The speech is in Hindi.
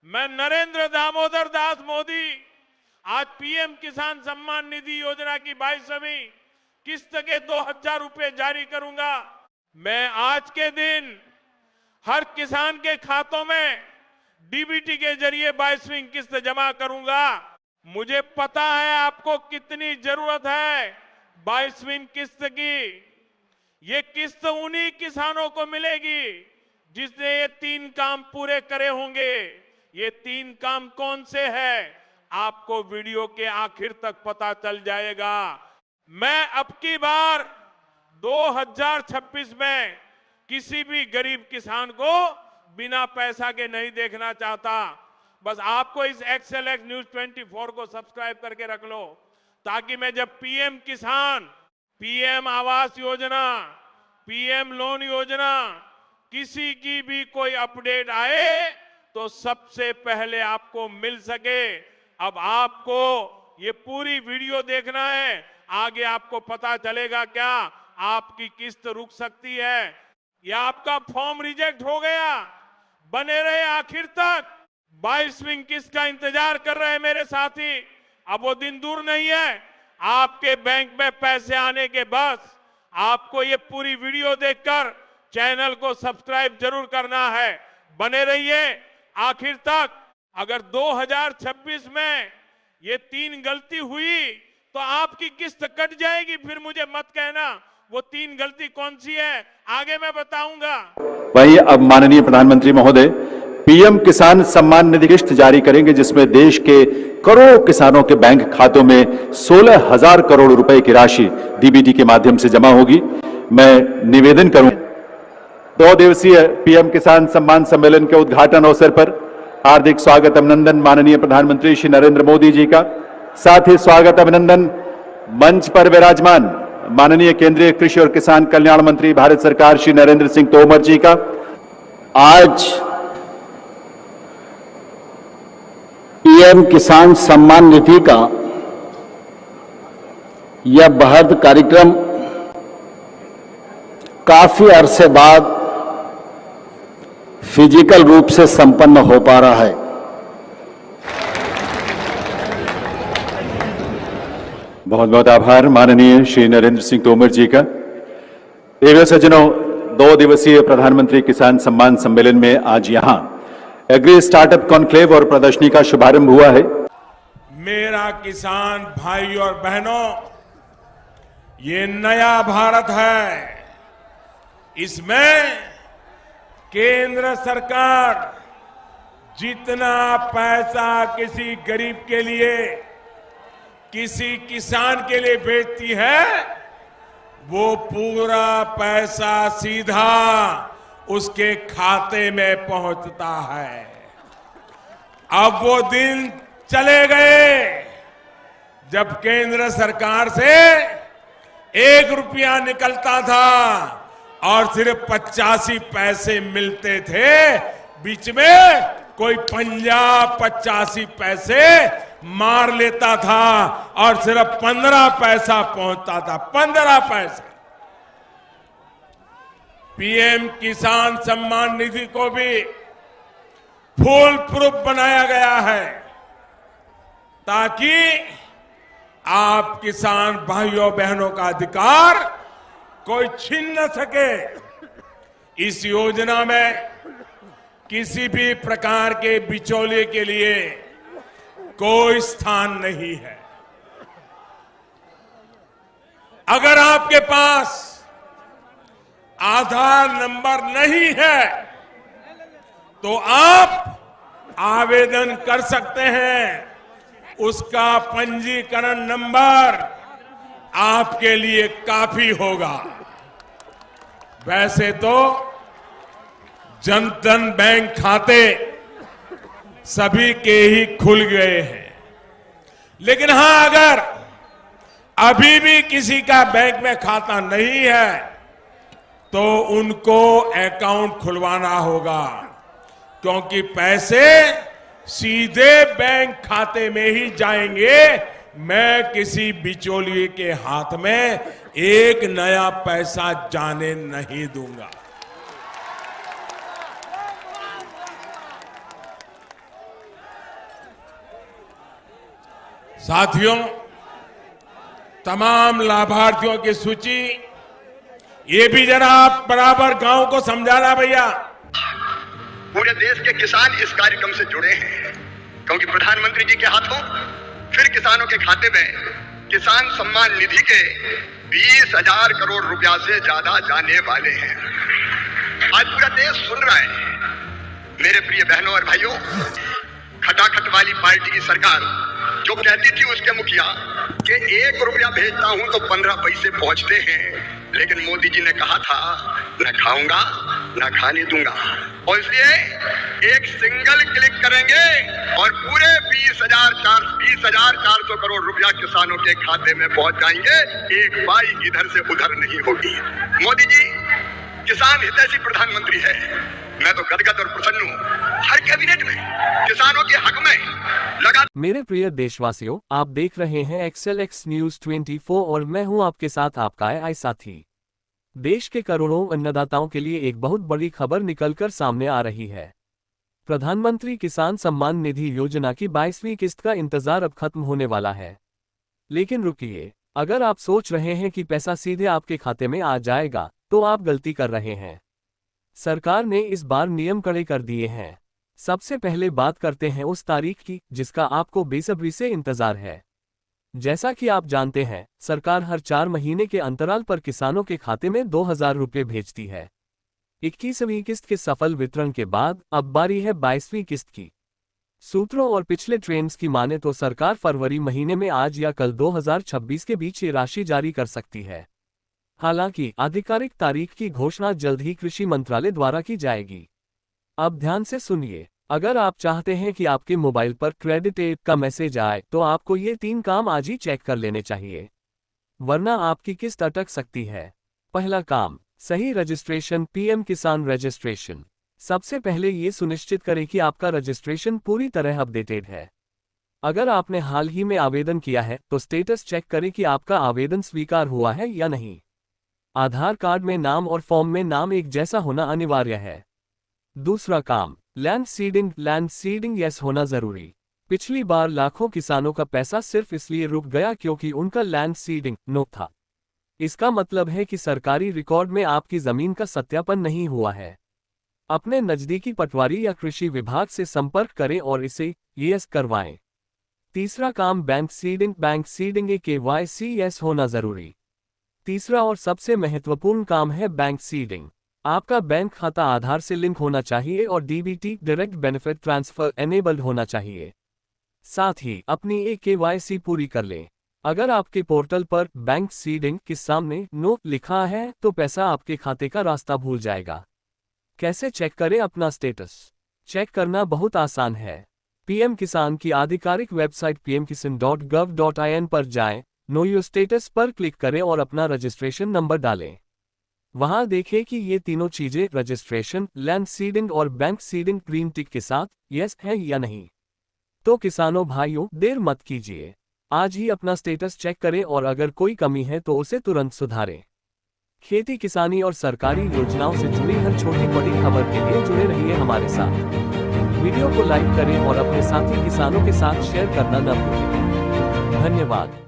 मैं नरेंद्र दामोदर दास मोदी आज पीएम किसान सम्मान निधि योजना की 22वीं किस्त के 2000 रुपए जारी करूंगा। मैं आज के दिन हर किसान के खातों में डीबीटी के जरिए 22वीं किस्त जमा करूंगा। मुझे पता है आपको कितनी जरूरत है 22वीं किस्त की। ये किस्त उन्हीं किसानों को मिलेगी जिसने ये 3 काम पूरे करे होंगे। ये 3 काम कौन से हैं? आपको वीडियो के आखिर तक पता चल जाएगा। मैं अब की बार 2026 में किसी भी गरीब किसान को बिना पैसा के नहीं देखना चाहता। बस आपको इस एक्सएलएक्स न्यूज 24 को सब्सक्राइब करके रख लो, ताकि मैं जब पीएम किसान, PM Awas Yojana, PM loan योजना, किसी की भी कोई अपडेट आए तो सबसे पहले आपको मिल सके। अब आपको ये पूरी वीडियो देखना है, आगे आपको पता चलेगा क्या आपकी किस्त रुक सकती है या आपका फॉर्म रिजेक्ट हो गया। बने रहे आखिर तक। 22वीं किस्त का इंतजार कर रहे हैं मेरे साथी। अब वो दिन दूर नहीं है। आपके बैंक में पैसे आने के बस आपको ये पूरी वीडियो देखकर चैनल को सब्सक्राइब जरूर करना है। बने रहिए आखिर तक। अगर 2026 में ये 3 गलती हुई तो आपकी किस्त कट जाएगी। फिर मुझे मत कहना वो 3 गलती कौन सी है, आगे मैं बताऊंगा। वहीं अब माननीय प्रधानमंत्री महोदय पीएम किसान सम्मान निधि किस्त जारी करेंगे, जिसमें देश के करोड़ों किसानों के बैंक खातों में 16,000 करोड़ रुपए की राशि डीबीटी के माध्यम से जमा होगी। मैं निवेदन करूं 2 दिवसीय पीएम किसान सम्मान सम्मेलन के उद्घाटन अवसर पर हार्दिक स्वागत अभिनंदन माननीय प्रधानमंत्री श्री नरेंद्र मोदी जी का। साथ ही स्वागत अभिनंदन मंच पर विराजमान माननीय केंद्रीय कृषि और किसान कल्याण मंत्री भारत सरकार श्री नरेंद्र सिंह तोमर जी का। आज पीएम किसान सम्मान निधि का यह बृहद कार्यक्रम काफी अरसे बाद फिजिकल रूप से संपन्न हो पा रहा है। बहुत बहुत आभार माननीय श्री नरेंद्र सिंह तोमर जी का। प्रिय सज्जनों, 2 दिवसीय प्रधानमंत्री किसान सम्मान सम्मेलन में आज यहां एग्री स्टार्टअप कॉन्क्लेव और प्रदर्शनी का शुभारंभ हुआ है। मेरा किसान भाई और बहनों, ये नया भारत है। इसमें केंद्र सरकार जितना पैसा किसी गरीब के लिए, किसी किसान के लिए भेजती है, वो पूरा पैसा सीधा उसके खाते में पहुंचता है। अब वो दिन चले गए जब केंद्र सरकार से 1 रुपया निकलता था और सिर्फ 85 पैसे मिलते थे। बीच में कोई पंजाब 85 पैसे मार लेता था और सिर्फ 15 पैसा पहुंचता था। 15 पैसे। पीएम किसान सम्मान निधि को भी फुल प्रूफ बनाया गया है, ताकि आप किसान भाइयों बहनों का अधिकार कोई छीन न सके। इस योजना में किसी भी प्रकार के बिचौलिए के लिए कोई स्थान नहीं है। अगर आपके पास आधार नंबर नहीं है तो आप आवेदन कर सकते हैं। उसका पंजीकरण नंबर आपके लिए काफी होगा। वैसे तो जनधन बैंक खाते सभी के ही खुल गए हैं, लेकिन हां, अगर अभी भी किसी का बैंक में खाता नहीं है तो उनको अकाउंट खुलवाना होगा, क्योंकि पैसे सीधे बैंक खाते में ही जाएंगे। मैं किसी बिचौलिए के हाथ में एक नया पैसा जाने नहीं दूंगा। साथियों, तमाम लाभार्थियों की सूची ये भी जरा आप बराबर गांव को समझाना भैया। पूरे देश के किसान इस कार्यक्रम से जुड़े हैं क्योंकि प्रधानमंत्री जी के हाथों फिर किसानों के खाते में किसान सम्मान निधि के 20,000 करोड़ रुपया से ज्यादा जाने वाले हैं। आज पूरा देश सुन रहा है। मेरे प्रिय बहनों और भाइयों, खटाखट वाली पार्टी की सरकार जो कहती थी उसके मुखिया कि 1 रुपया भेजता हूं तो 15 पैसे पहुंचते हैं, लेकिन मोदी जी ने कहा था न खाऊंगा न खाने दूंगा, और इसलिए एक सिंगल क्लिक करेंगे और पूरे 20,400 करोड़ रुपया किसानों के खाते में पहुंच जाएंगे। एक पाई इधर से उधर नहीं होगी। मोदी जी किसान हितैषी प्रधानमंत्री है। मैं तो गदगद और प्रसन्न हूँ। हर कैबिनेट में किसानों के हक में लगा। मेरे प्रिय देशवासियों, आप देख रहे हैं XLX न्यूज 24 और मैं हूं आपके साथ आपका AI साथी। देश के करोड़ों अन्नदाताओं के लिए एक बहुत बड़ी खबर निकलकर सामने आ रही है। प्रधानमंत्री किसान सम्मान निधि योजना की 22वीं किस्त का इंतजार अब खत्म होने वाला है। लेकिन रुकिए, अगर आप सोच रहे हैं कि पैसा सीधे आपके खाते में आ जाएगा तो आप गलती कर रहे हैं। सरकार ने इस बार नियम कड़े कर दिए हैं। सबसे पहले बात करते हैं उस तारीख की जिसका आपको बेसब्री से इंतजार है। जैसा कि आप जानते हैं, सरकार हर 4 महीने के अंतराल पर किसानों के खाते में 2,000 रुपये भेजती है। 21वीं किस्त के सफल वितरण के बाद अब बारी है 22वीं किस्त की। सूत्रों और पिछले ट्रेंड्स की माने तो सरकार फरवरी महीने में आज या कल 2026 के बीच ये राशि जारी कर सकती है। हालांकि आधिकारिक तारीख की घोषणा जल्द ही कृषि मंत्रालय द्वारा की जाएगी। अब ध्यान से सुनिए, अगर आप चाहते हैं कि आपके मोबाइल पर क्रेडिट ऐप का मैसेज आए तो आपको ये 3 काम आज ही चेक कर लेने चाहिए, वरना आपकी किस्त अटक सकती है। पहला काम, सही रजिस्ट्रेशन, PM किसान रजिस्ट्रेशन। सबसे पहले ये सुनिश्चित करें कि आपका रजिस्ट्रेशन पूरी तरह अपडेटेड है। अगर आपने हाल ही में आवेदन किया है तो स्टेटस चेक करें कि आपका आवेदन स्वीकार हुआ है या नहीं। आधार कार्ड में नाम और फॉर्म में नाम एक जैसा होना अनिवार्य है। दूसरा काम, लैंड सीडिंग यस होना जरूरी। पिछली बार लाखों किसानों का पैसा सिर्फ इसलिए रुक गया क्योंकि उनका लैंड सीडिंग नो था। इसका मतलब है कि सरकारी रिकॉर्ड में आपकी जमीन का सत्यापन नहीं हुआ है। अपने नजदीकी पटवारी या कृषि विभाग से संपर्क करें और इसे यस करवाएं। तीसरा काम, बैंक सीडिंग KYC यस होना जरूरी। तीसरा और सबसे महत्वपूर्ण काम है बैंक सीडिंग। आपका बैंक खाता आधार से लिंक होना चाहिए और DBT direct benefit transfer enabled होना चाहिए। साथ ही अपनी KYC पूरी कर लें। अगर आपके पोर्टल पर बैंक सीडिंग के सामने नो लिखा है तो पैसा आपके खाते का रास्ता भूल जाएगा। कैसे चेक करें अपना स्टेटस? चेक करना बहुत आसान है। PM किसान की आधिकारिक वेबसाइट pmkisan.gov.in पर जाएं, नो योर स्टेटस पर क्लिक करें और अपना रजिस्ट्रेशन नंबर डालें। वहां देखें कि ये तीनों चीजें रजिस्ट्रेशन, लैंड सीडिंग और बैंक सीडिंग ग्रीन टिक के साथ यस है या नहीं। तो किसानों भाइयों, देर मत कीजिए, आज ही अपना स्टेटस चेक करें और अगर कोई कमी है तो उसे तुरंत सुधारें। खेती किसानी और सरकारी योजनाओं से जुड़ी हर छोटी बड़ी खबर के लिए जुड़े रहिए हमारे साथ। वीडियो को लाइक करें और अपने साथी किसानों के साथ शेयर करना न भूलें। धन्यवाद।